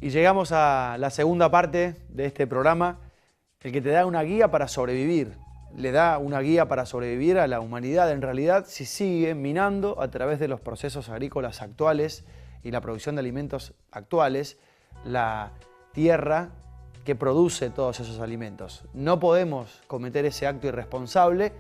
Y llegamos a la segunda parte de este programa, el que te da una guía para sobrevivir. Le da una guía para sobrevivir a la humanidad, en realidad, si sigue minando a través de los procesos agrícolas actuales y la producción de alimentos actuales, la tierra que produce todos esos alimentos. No podemos cometer ese acto irresponsable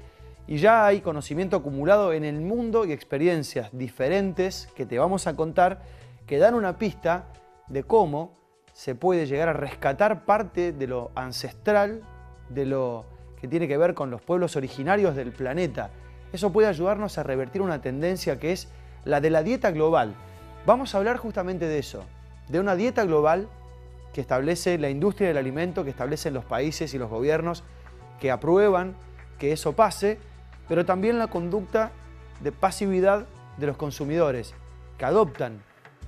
y ya hay conocimiento acumulado en el mundo y experiencias diferentes que te vamos a contar que dan una pista de cómo se puede llegar a rescatar parte de lo ancestral, de lo que tiene que ver con los pueblos originarios del planeta. Eso puede ayudarnos a revertir una tendencia que es la de la dieta global. Vamos a hablar justamente de eso, de una dieta global que establece la industria del alimento, que establecen los países y los gobiernos que aprueban que eso pase, pero también la conducta de pasividad de los consumidores, que adoptan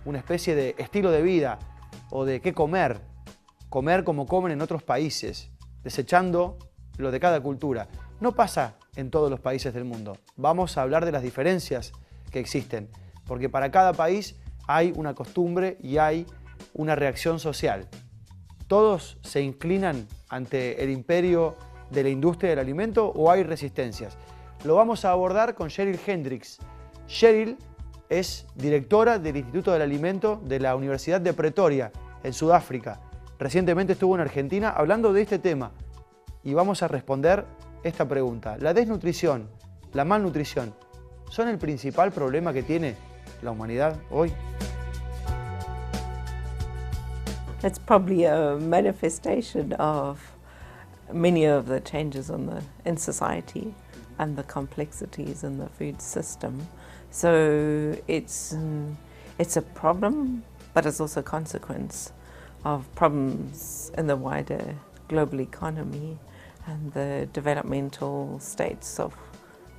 una especie de estilo de vida o de qué comer como comen en otros países, desechando lo de cada cultura. No pasa en todos los países del mundo. Vamos a hablar de las diferencias que existen, porque para cada país hay una costumbre y hay una reacción social. ¿Todos se inclinan ante el imperio de la industria del alimento o hay resistencias? Lo vamos a abordar con Sheryl Hendriks. Sheryl es directora del Instituto del Alimento de la Universidad de Pretoria, en Sudáfrica. Recientemente estuvo en Argentina hablando de este tema y vamos a responder esta pregunta. ¿La desnutrición, la malnutrición, son el principal problema que tiene la humanidad hoy? It's probably a manifestation of many of the changes in society and the complexities in the food system. So it's a problem, but it's also a consequence of problems in the wider global economy and the developmental states of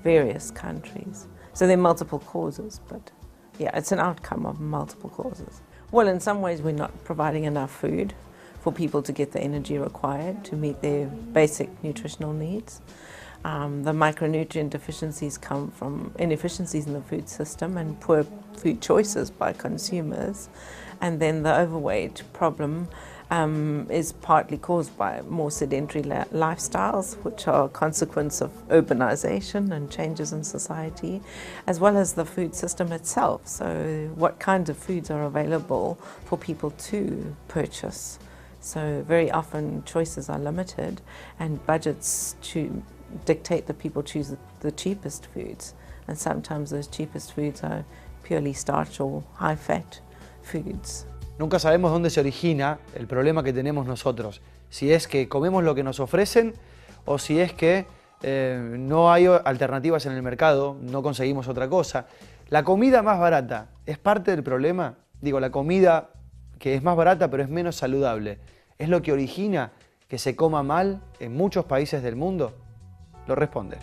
various countries. So there are multiple causes, but yeah, it's an outcome of multiple causes. Well, in some ways we're not providing enough food for people to get the energy required to meet their basic nutritional needs. The micronutrient deficiencies come from inefficiencies in the food system and poor food choices by consumers. And then the overweight problem is partly caused by more sedentary lifestyles, which are a consequence of urbanization and changes in society, as well as the food system itself. So what kinds of foods are available for people to purchase? So very often choices are limited and budgets dictate that people choose the cheapest foods, and sometimes those cheapest foods are purely starch or high-fat foods. Nunca sabemos dónde se origina el problema que tenemos nosotros, si es que comemos lo que nos ofrecen o si es que no hay alternativas en el mercado, no conseguimos otra cosa. La comida más barata es parte del problema. Digo, la comida que es más barata pero es menos saludable, ¿es lo que origina que se coma mal en muchos países del mundo? Lo responde.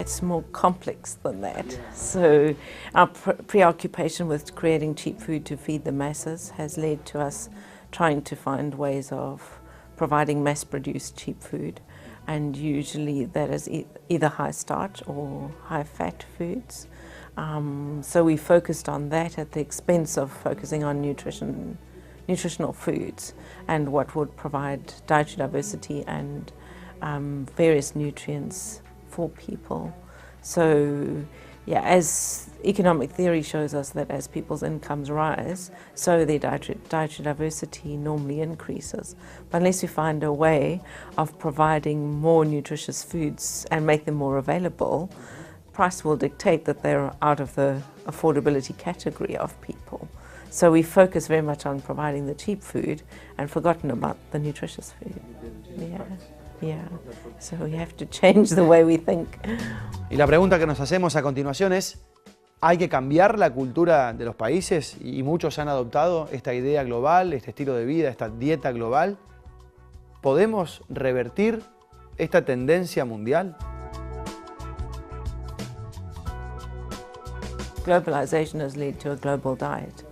It's more complex than that. So our preoccupation with creating cheap food to feed the masses has led to us trying to find ways of providing mass-produced cheap food, and usually that is either high starch or high fat foods. So we focused on that at the expense of focusing on nutritional foods and what would provide dietary diversity and various nutrients for people. So yeah, as economic theory shows us that as people's incomes rise, so their dietary diversity normally increases. But unless we find a way of providing more nutritious foods and make them more available, price will dictate that they're out of the affordability category of people. So we focus very much on providing the cheap food and forgotten about the nutritious food. Yeah. So we have to change the way we think. Y la pregunta que nos hacemos a continuación es, ¿hay que cambiar la cultura de los países? Y muchos han adoptado esta idea global, este estilo de vida, esta dieta global. ¿Podemos revertir esta tendencia mundial? Globalization has led to a global diet,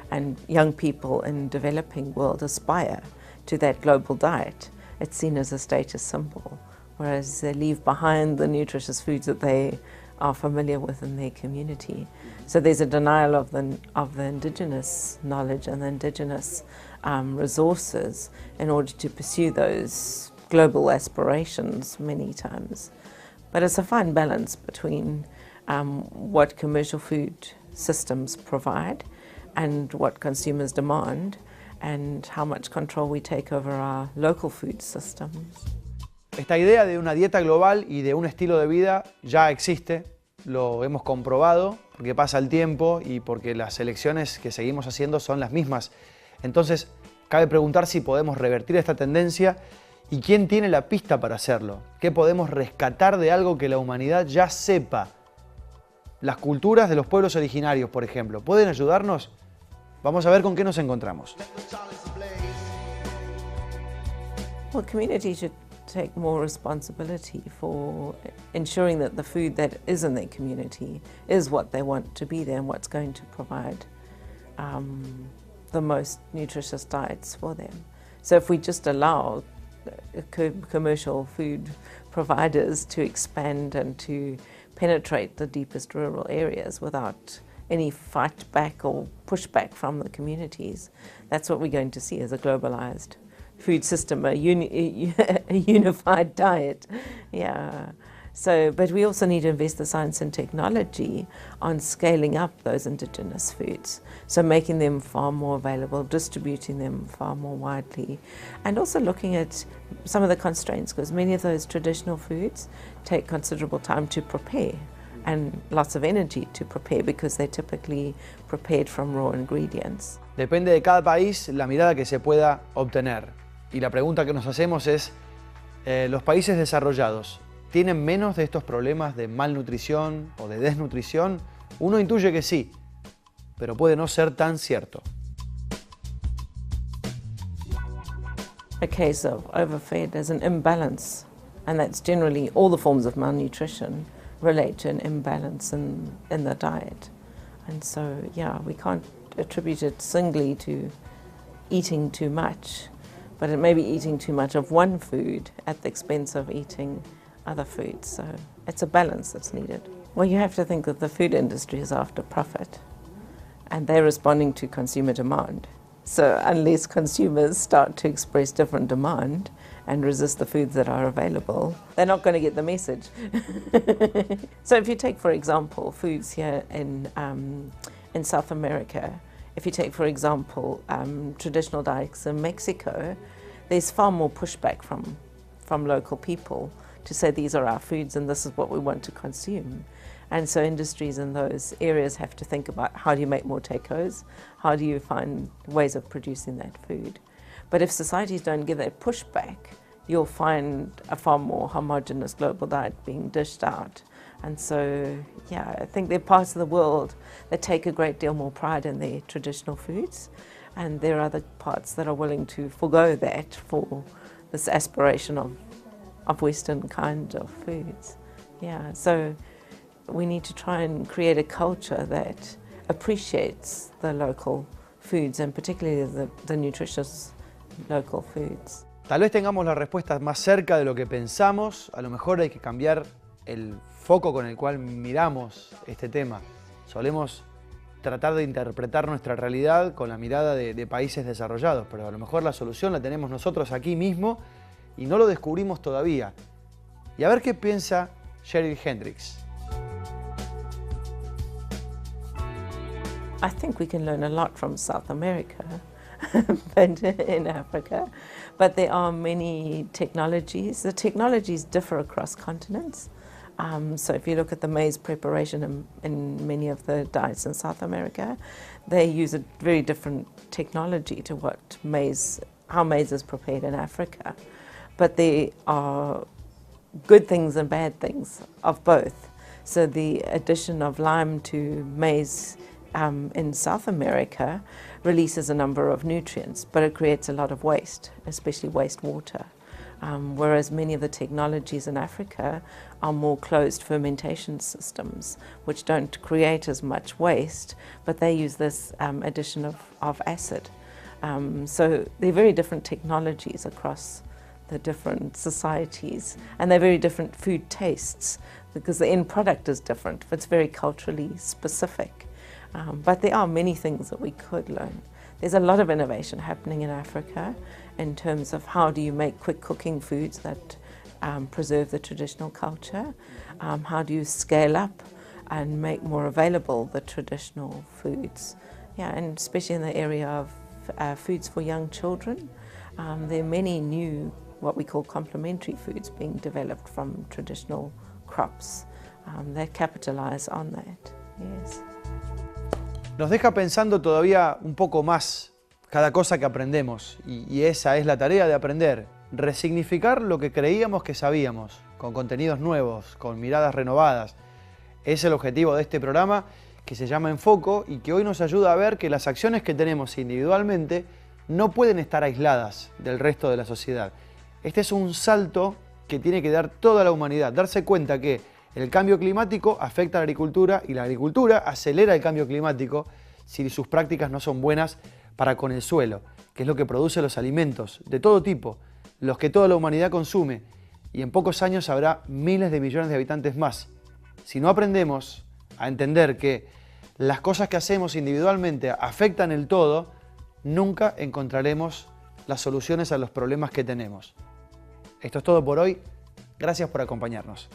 and young people in developing world aspire to that global diet. It's seen as a status symbol, whereas they leave behind the nutritious foods that they are familiar with in their community. So there's a denial of the indigenous knowledge and the indigenous resources in order to pursue those global aspirations many times. But it's a fine balance between what commercial food systems provide and what consumers demand, and how much control we take over our local food systems. Esta idea de una dieta global y de un estilo de vida ya existe, lo hemos comprobado, porque pasa el tiempo y porque las elecciones que seguimos haciendo son las mismas. Entonces, cabe preguntar si podemos revertir esta tendencia y quién tiene la pista para hacerlo. ¿Qué podemos rescatar de algo que la humanidad ya sepa? Las culturas de los pueblos originarios, por ejemplo, ¿pueden ayudarnos? Vamos a ver con qué nos encontramos. Well, communities should take more responsibility for ensuring that the food that is in their community is what they want to be there and what's going to provide the most nutritious diets for them. So if we just allow commercial food providers to expand and to penetrate the deepest rural areas without any fight back or pushback from the communities, that's what we're going to see as a globalized food system, a unified diet. Yeah. So, but we also need to invest the science and technology on scaling up those indigenous foods, so making them far more available, distributing them far more widely, and also looking at some of the constraints, because many of those traditional foods take considerable time to prepare and lots of energy to prepare because they're typically prepared from raw ingredients. Depende de cada país la mirada que se pueda obtener. Y la pregunta que nos hacemos es, ¿los países desarrollados tienen menos de estos problemas de malnutrición o de desnutrición? Uno intuye que sí, pero puede no ser tan cierto. A case of overfed is an imbalance, and that's generally all the forms of malnutrition relate to an imbalance in the diet. And so, yeah, we can't attribute it singly to eating too much, but it may be eating too much of one food at the expense of eating other foods. So it's a balance that's needed. Well, you have to think that the food industry is after profit, and they're responding to consumer demand. So unless consumers start to express different demand and resist the foods that are available, they're not going to get the message. So if you take, for example, foods here in South America, if you take, for example, traditional diets in Mexico, there's far more pushback from local people to say these are our foods and this is what we want to consume. And so industries in those areas have to think about how do you make more tacos, how do you find ways of producing that food. But if societies don't give that pushback, you'll find a far more homogeneous global diet being dished out. And so, yeah, I think there are parts of the world that take a great deal more pride in their traditional foods, and there are other parts that are willing to forego that for this aspiration of Western kind of foods. Yeah, so we need to try and create a culture that appreciates the local foods, and particularly the nutritious local foods. Tal vez tengamos la respuesta más cerca de lo que pensamos. A lo mejor hay que cambiar el foco con el cual miramos este tema. Solemos tratar de interpretar nuestra realidad con la mirada de países desarrollados, pero a lo mejor la solución la tenemos nosotros aquí mismo y no lo descubrimos todavía. Y a ver qué piensa Sheryl Hendriks. I think we can learn a lot from South America but in Africa, but there are many technologies. The technologies differ across continents. So if you look at the maize preparation in many of the diets in South America, they use a very different technology to how maize is prepared in Africa. But there are good things and bad things of both. So the addition of lime to maize in South America releases a number of nutrients, but it creates a lot of waste, especially wastewater. Whereas many of the technologies in Africa are more closed fermentation systems, which don't create as much waste, but they use this addition of acid. So they're very different technologies across the different societies, and they're very different food tastes. because the end product is different. It's very culturally specific. But there are many things that we could learn. There's a lot of innovation happening in Africa in terms of how do you make quick cooking foods that preserve the traditional culture. How do you scale up and make more available the traditional foods. Yeah, and especially in the area of foods for young children. There are many new, what we call complementary foods being developed from traditional crops that capitalize on that. Yes. Nos deja pensando todavía un poco más cada cosa que aprendemos y esa es la tarea de aprender, resignificar lo que creíamos que sabíamos, con contenidos nuevos, con miradas renovadas. Es el objetivo de este programa que se llama En Foco y que hoy nos ayuda a ver que las acciones que tenemos individualmente no pueden estar aisladas del resto de la sociedad. Este es un salto que tiene que dar toda la humanidad, darse cuenta que el cambio climático afecta a la agricultura y la agricultura acelera el cambio climático si sus prácticas no son buenas para con el suelo, que es lo que produce los alimentos de todo tipo, los que toda la humanidad consume, y en pocos años habrá miles de millones de habitantes más. Si no aprendemos a entender que las cosas que hacemos individualmente afectan el todo, nunca encontraremos las soluciones a los problemas que tenemos. Esto es todo por hoy. Gracias por acompañarnos.